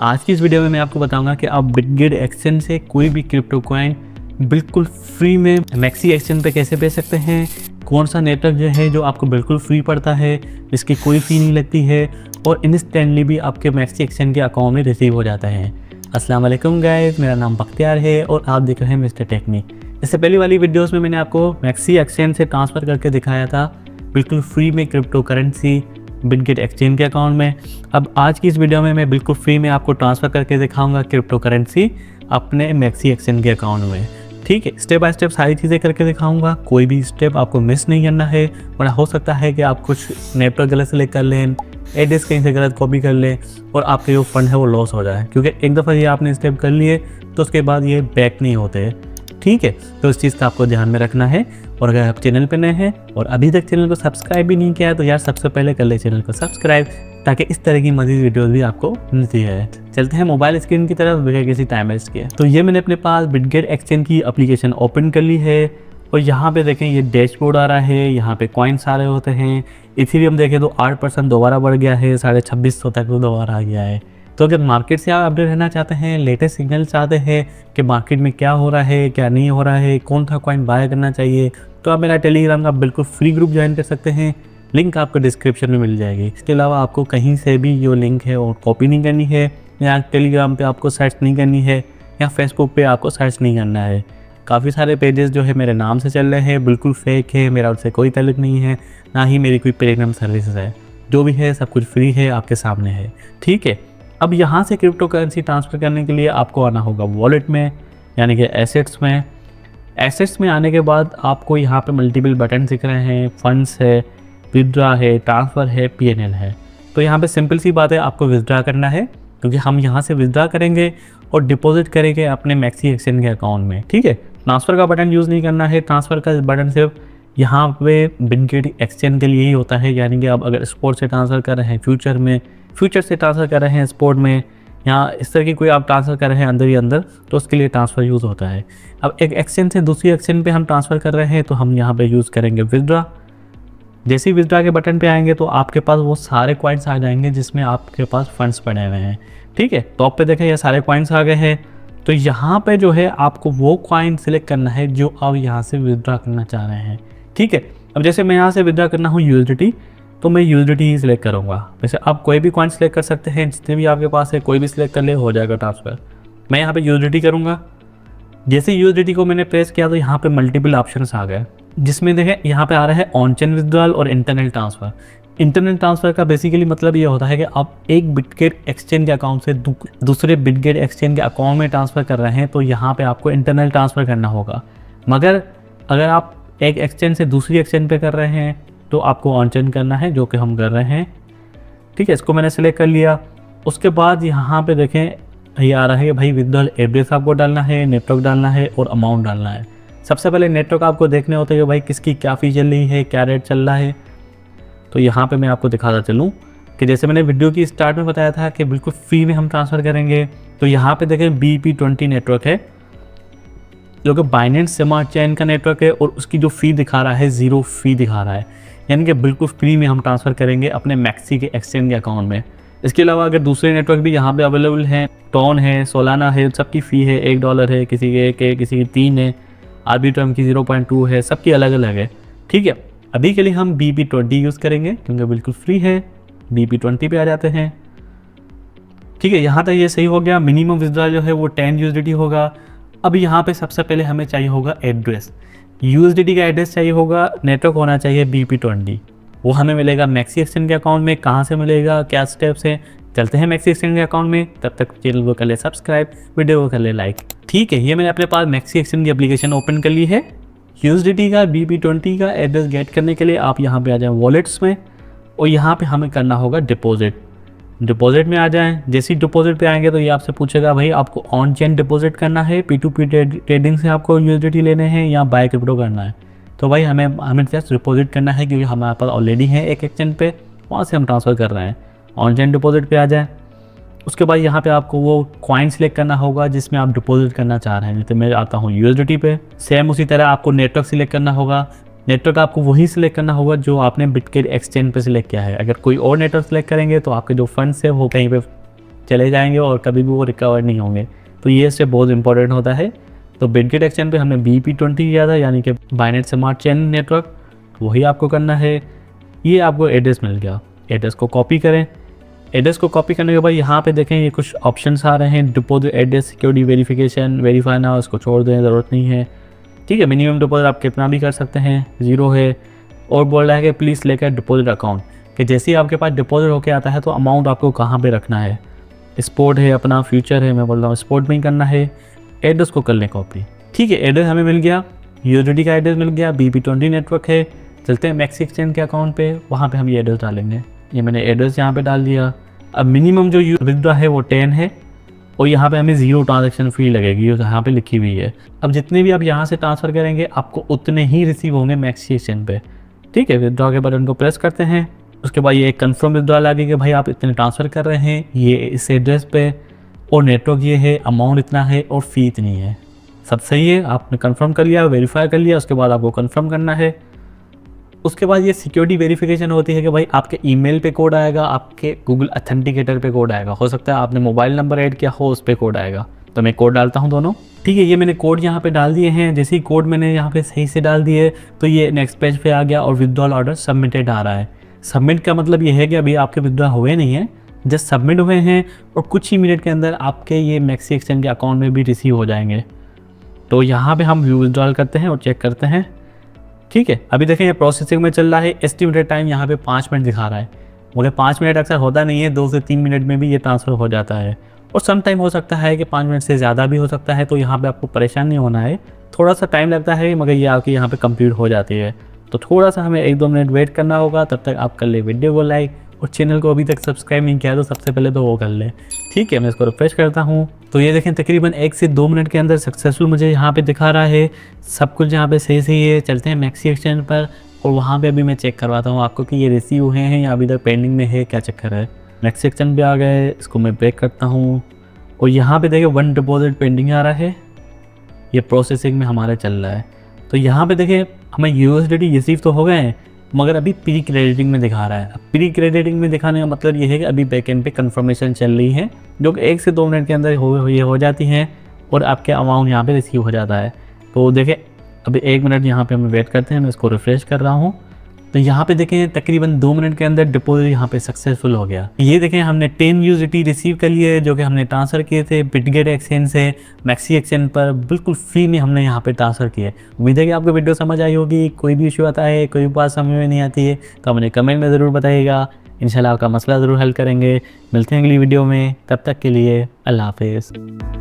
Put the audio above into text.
आज की इस वीडियो में मैं आपको बताऊंगा कि आप बिटगेट एक्सचेंज से कोई भी क्रिप्टो कॉइन बिल्कुल फ्री में मैक्सी एक्सचेंज पे कैसे बेच सकते हैं, कौन सा नेटवर्क जो है जो आपको बिल्कुल फ्री पड़ता है, जिसकी कोई फ़ी नहीं लगती है और इंस्टेंटली भी आपके मैक्सी एक्सचेंज के अकाउंट में रिसीव हो जाता है। अस्सलाम वालेकुम गाइस, मेरा नाम बख्तियार है और आप देख रहे हैं मिस्टर टेक्निक। इससे पहले वाली वीडियोस में मैंने आपको मैक्सी एक्सचेंज से ट्रांसफ़र करके दिखाया था बिल्कुल फ्री में क्रिप्टो करेंसी बिटगेट एक्सचेंज के अकाउंट में। अब आज की इस वीडियो में मैं बिल्कुल फ्री में आपको ट्रांसफ़र करके दिखाऊंगा क्रिप्टो करेंसी अपने मैक्सी एक्सचेंज के अकाउंट में। ठीक है, स्टेप बाय स्टेप सारी चीज़ें करके दिखाऊंगा, कोई भी स्टेप आपको मिस नहीं करना है, वरना हो सकता है कि आप कुछ नेटवर्क गलत सेलेक्ट कर लें, एड्रेस कहीं से गलत कॉपी कर लें और आपके जो फंड है वो लॉस हो जाए, क्योंकि एक दफ़ा ये आपने स्टेप कर लिए तो उसके बाद ये बैक नहीं होते। ठीक है, तो इस चीज़ का आपको ध्यान में रखना है। और अगर आप चैनल पे नए हैं और अभी तक चैनल को सब्सक्राइब भी नहीं किया है तो यार सबसे पहले कर ले चैनल को सब्सक्राइब, ताकि इस तरह की मज़ीद वीडियोस भी आपको मिलती है। चलते हैं मोबाइल स्क्रीन की तरफ बगैर किसी टाइम वेस्ट किए। तो ये मैंने अपने पास बिटगेट एक्सचेंज की एप्लीकेशन ओपन कर ली है और यहाँ पे देखें ये डैशबोर्ड आ रहा है, यहाँ पे कॉइन्स आ रहे होते हैं। इथेरियम देखें तो 8% दोबारा बढ़ गया है, 2650 तक दोबारा आ गया है। तो अगर मार्केट से आप अपडेट रहना चाहते हैं, लेटेस्ट सिग्नल चाहते हैं कि मार्केट में क्या हो रहा है क्या नहीं हो रहा है, कौन सा कॉइन बाय करना चाहिए, तो आप मेरा टेलीग्राम का बिल्कुल फ्री ग्रुप ज्वाइन कर सकते हैं। लिंक आपको डिस्क्रिप्शन में मिल जाएगी। इसके अलावा आपको कहीं से भी जो लिंक है और कॉपी नहीं करनी है, या टेलीग्राम पे आपको सर्च नहीं करनी है, या फेसबुक पे आपको सर्च नहीं करना है। काफ़ी सारे पेजेस जो है मेरे नाम से चल रहे हैं, बिल्कुल फेक है, मेरा उससे कोई ताल्लुक नहीं है, ना ही मेरी कोई प्रीमियम सर्विस है। जो भी है सब कुछ फ्री है, आपके सामने है। ठीक है, अब यहाँ से क्रिप्टो करेंसी ट्रांसफ़र करने के लिए आपको आना होगा वॉलेट में, यानी कि एसेट्स में। एसेट्स में आने के बाद आपको यहाँ पे मल्टीपल बटन दिख रहे हैं, फंड्स है, विदड्रा है, ट्रांसफ़र है, पीएनएल है। तो यहाँ पे सिंपल सी बात है, आपको विदड्रा करना है, क्योंकि हम यहाँ से विदड्रा करेंगे और डिपॉजिट करेंगे अपने मैक्सी एक्सचेंज के अकाउंट में। ठीक है, ट्रांसफ़र का बटन यूज़ नहीं करना है। ट्रांसफ़र का बटन सिर्फ यहाँ पे बिटगेट एक्सचेंज के लिए ही होता है, यानी कि आप अगर स्पॉट से ट्रांसफ़र कर रहे हैं फ्यूचर से ट्रांसफ़र कर रहे हैं स्पॉट में, या इस तरह की कोई आप ट्रांसफ़र कर रहे हैं अंदर ही अंदर, तो उसके लिए ट्रांसफ़र यूज़ होता है। अब एक एक्सचेंज से दूसरी एक्सचेंज पे हम ट्रांसफ़र कर रहे हैं तो हम यहाँ पे यूज़ करेंगे विदड्रा। जैसे ही विदड्रा के बटन पे आएंगे तो आपके पास वो सारे कॉइन्स आ जाएंगे जिसमें आपके पास फंड्स पड़े हुए हैं। ठीक है, टॉप पे देखें ये सारे कॉइन्स आ गए हैं। तो यहाँ पे जो है आपको वो कॉइन सिलेक्ट करना है जो आप यहाँ से विदड्रा करना चाह रहे हैं। ठीक है, अब जैसे मैं यहाँ से विदड्रा करना हूँ यूएसडीटी, तो मैं यूएसडीटी ही सिलेक्ट करूँगा। वैसे आप कोई भी कॉइन सिलेक्ट कर सकते हैं, जितने भी आपके पास है कोई भी सिलेक्ट कर ले, हो जाएगा ट्रांसफ़र। मैं यहाँ पे यूएसडीटी करूँगा। जैसे यूएसडीटी को मैंने प्रेस किया तो यहाँ पे मल्टीपल ऑप्शंस आ गए, जिसमें देखें यहाँ पे आ रहा है ऑन चेन विथड्रॉल और इंटरनल ट्रांसफ़र। इंटरनल ट्रांसफ़र का बेसिकली मतलब ये होता है कि आप एक बिटगेट एक्सचेंज के अकाउंट से दूसरे बिटगेट एक्सचेंज के अकाउंट में ट्रांसफ़र कर रहे हैं, तो यहाँ पे आपको इंटरनल ट्रांसफ़र करना होगा। मगर अगर आप एक एक्सचेंज से दूसरी एक्सचेंज पे कर रहे हैं तो आपको ऑन चेन करना है, जो कि हम कर रहे हैं। ठीक है, इसको मैंने सेलेक्ट कर लिया। उसके बाद यहाँ पे देखें ये आ रहा है भाई विथड्रॉल एड्रेस आपको डालना है, नेटवर्क डालना है और अमाउंट डालना है। सबसे पहले नेटवर्क आपको देखने होते हैं कि भाई किसकी क्या फ़ी चल रही है, क्या रेट चल रहा है। तो यहाँ पे मैं आपको दिखाता चलूँ कि जैसे मैंने वीडियो की स्टार्ट में बताया था कि बिल्कुल फ्री में हम ट्रांसफ़र करेंगे। तो यहाँ पे देखें BP20 नेटवर्क है, जो कि बाइनेंस स्मार्ट चेन का नेटवर्क है और उसकी जो फ़ी दिखा रहा है 0 फ़ी दिखा रहा है, यानी कि बिल्कुल फ्री में हम ट्रांसफ़र करेंगे अपने मैक्सी के एक्सचेंज के अकाउंट में। इसके अलावा अगर दूसरे नेटवर्क भी यहाँ पे अवेलेबल हैं, टॉन है, सोलाना है, सबकी फ़ी है $1 है, किसी के 1 है, किसी की 3 है, आर्बिट्रम की 0.2 है, सबकी अलग अलग है। ठीक है, अभी के लिए हम BP20 यूज़ करेंगे क्योंकि बिल्कुल फ्री है। BP20 पे आ जाते हैं। ठीक है, यहाँ तक ये सही हो गया। मिनिमम विथड्रॉल जो है वो 10 USDT होगा। अब यहाँ पे सबसे पहले हमें चाहिए होगा एड्रेस, USDT का एड्रेस चाहिए होगा, नेटवर्क होना चाहिए BP20। वो हमें मिलेगा मैक्सी एक्सचेंज के अकाउंट में। कहाँ से मिलेगा, क्या स्टेप्स हैं, चलते हैं मैक्सी एक्सचेंज के अकाउंट में। तब तक चैनल को कर ले सब्सक्राइब, वीडियो को कर ले लाइक। ठीक है, ये मैंने अपने पास मैक्सी एक्सचेंज की एप्लीकेशन ओपन कर ली है। USDT का BP20 का एड्रेस गेट करने के लिए आप यहाँ पे आ जाएं वॉलेट्स में और यहाँ पे हमें करना होगा डिपॉजिट में आ जाएं। जैसे ही डिपॉजिट पे आएंगे तो ये आपसे पूछेगा भाई आपको ऑन चेन डिपॉजिट करना है, P2P ट्रेडिंग से आपको USDT लेने हैं या बाय क्रिप्टो करना है। तो भाई हमें जस्ट डिपॉजिट करना है, क्योंकि हमारे पास ऑलरेडी है एक एक्सचेंज पे, वहाँ से हम ट्रांसफ़र कर रहे हैं। ऑन चेन डिपॉजिट पे आ जाए। उसके बाद यहाँ पे आपको वो कॉइन सिलेक्ट करना होगा जिसमें आप डिपॉजिट करना चाह रहे हैं। जैसे मैं आता हूँ USDT पे, सेम उसी तरह आपको नेटवर्क सिलेक्ट करना होगा। नेटवर्क आपको वही सिलेक्ट करना होगा जो आपने बिटगेट एक्सचेंज पे सिलेक्ट किया है। अगर कोई और नेटवर्क सिलेक्ट करेंगे तो आपके जो फंड्स है वो कहीं पे चले जाएंगे और कभी भी वो रिकवर नहीं होंगे। तो ये स्टेप बहुत इंपॉर्टेंट होता है। तो बिटगेट एक्सचेंज पे हमने BEP20 किया था, यानी कि बाइनेट स्मार्ट चेन नेटवर्क, वही आपको करना है। ये आपको एड्रेस मिल गया, एड्रेस को कॉपी करें। एड्रेस को कॉपी करने के बाद यहाँ पे देखें ये कुछ ऑप्शंस आ रहे हैं, deposit address, security verification, verify now, इसको छोड़ दें, ज़रूरत नहीं है। ठीक है, मिनिमम डिपॉजिट आप कितना भी कर सकते हैं, 0 है। और बोल रहा है कि प्लीज़ लेकर डिपॉजिट अकाउंट, कि जैसे ही आपके पास डिपॉजिट होके आता है तो अमाउंट आपको कहाँ पे रखना है। स्पोर्ट है अपना, फ्यूचर है, मैं बोल रहा हूँ स्पोर्ट में ही करना है। एड्रेस को कर लें कॉपी। ठीक है, एड्रेस हमें मिल गया, USDT का एड्रेस मिल गया, BEP20 नेटवर्क है। चलते हैं मैक्सी एक्सचेंज के अकाउंट पे, वहाँ पे हम ये एड्रेस डालेंगे। ये मैंने एड्रेस यहाँ पे डाल दिया। अब मिनिमम जो विथड्रॉ है वो 10 है और यहाँ पे हमें 0 ट्रांजैक्शन फी लगेगी, यहाँ पे लिखी हुई है। अब जितने भी आप यहाँ से ट्रांसफ़र करेंगे आपको उतने ही रिसीव होंगे मैक्सी एक्सचेंज पे। ठीक है, विथड्रॉ के बटन को प्रेस करते हैं, उसके बाद ये एक कन्फर्म विथड्रॉ लगे कि भाई आप इतने ट्रांसफ़र कर रहे हैं ये इस एड्रेस पे, और नेटवर्क ये है, अमाउंट इतना है और फ़ी इतनी है। सब सही है, आपने कंफर्म कर लिया, वेरीफाई कर लिया, उसके बाद आपको कंफर्म करना है। उसके बाद ये सिक्योरिटी वेरिफिकेशन होती है कि भाई आपके ईमेल पे कोड आएगा, आपके गूगल ऑथेंटिकेटर पे कोड आएगा, हो सकता है आपने मोबाइल नंबर ऐड किया हो उस पर कोड आएगा। तो मैं कोड डालता हूँ दोनों। ठीक है, ये मैंने कोड यहाँ पे डाल दिए हैं। जैसे ही कोड मैंने यहाँ पे सही से डाल दिए तो ये नेक्स्ट पेज पे आ गया और विथड्रॉल ऑर्डर सबमिटेड आ रहा है। सबमिट का मतलब ये है कि अभी आपके विथड्रॉ हुए नहीं है, जस्ट सबमिट हुए हैं और कुछ ही मिनट के अंदर आपके ये मैक्सी एक्सचेंज के अकाउंट में भी रिसीव हो जाएंगे। तो यहाँ पे हम व्यू विथड्रॉल करते हैं और चेक करते हैं। ठीक है, अभी देखें ये प्रोसेसिंग में चल रहा है। एस्टिमेटेड टाइम यहाँ पे 5 मिनट दिखा रहा है, मगर 5 मिनट अक्सर होता नहीं है, 2 से 3 मिनट में भी ये ट्रांसफ़र हो जाता है। और सम टाइम हो सकता है कि 5 मिनट से ज़्यादा भी हो सकता है। तो यहाँ पे आपको परेशान नहीं होना है, थोड़ा सा टाइम लगता है मगर ये आपकी यहाँ पे कंप्लीट हो जाती है। तो थोड़ा सा हमें 1-2 मिनट वेट करना होगा, तब तक आप कर ले वीडियो को लाइक, और चैनल को अभी तक सब्सक्राइब नहीं किया तो सबसे पहले तो वो कर लें। ठीक है, मैं इसको रिफ्रेश करता हूँ तो ये देखें तकरीबन 1 से 2 मिनट के अंदर सक्सेसफुल मुझे यहाँ पे दिखा रहा है। सब कुछ यहाँ पे सही सही है। चलते हैं मैक्सी एक्सचेंज पर और वहाँ पे अभी मैं चेक करवाता हूँ आपको कि ये रिसीव हुए हैं या अभी तक पेंडिंग में है, क्या चक्कर है। मैक्सी एक्सचेंज पे आ गए, इसको मैं ब्रेक करता हूँ और यहाँ पे देखिए 1 डिपॉजिट पेंडिंग आ रहा है, ये प्रोसेसिंग में हमारे चल रहा है। तो यहाँ पे देखिए हमें USDT रिसीव तो हो गए हैं मगर अभी प्री क्रेडिटिंग में दिखा रहा है। अब प्री क्रेडिटिंग में दिखाने का मतलब ये है कि अभी बैकएंड पे कंफर्मेशन चल रही है, जो कि 1 से 2 मिनट के अंदर हो जाती हैं और आपके अमाउंट यहाँ पे रिसीव हो जाता है। तो देखें अभी 1 मिनट यहाँ पे हम वेट करते हैं, मैं इसको रिफ्रेश कर रहा हूँ। तो यहाँ पे देखें तकरीबन 2 मिनट के अंदर डिपॉजिट यहाँ पे सक्सेसफुल हो गया। ये देखें हमने 10 USDT रिसीव कर लिए जो कि हमने ट्रांसफ़र किए थे बिटगेट एक्सचेंज से मैक्सी एक्सचेंज पर, बिल्कुल फ्री में हमने यहाँ पे ट्रांसफ़र किए। उम्मीद है कि आपको वीडियो समझ आई होगी। कोई भी इशू आता है, कोई बात समझ में नहीं आती है तो हमें कमेंट में ज़रूर बताइएगा, इंशाल्लाह आपका मसला ज़रूर हल करेंगे। मिलते हैं अगली वीडियो में, तब तक के लिए अल्लाह हाफ़िज़।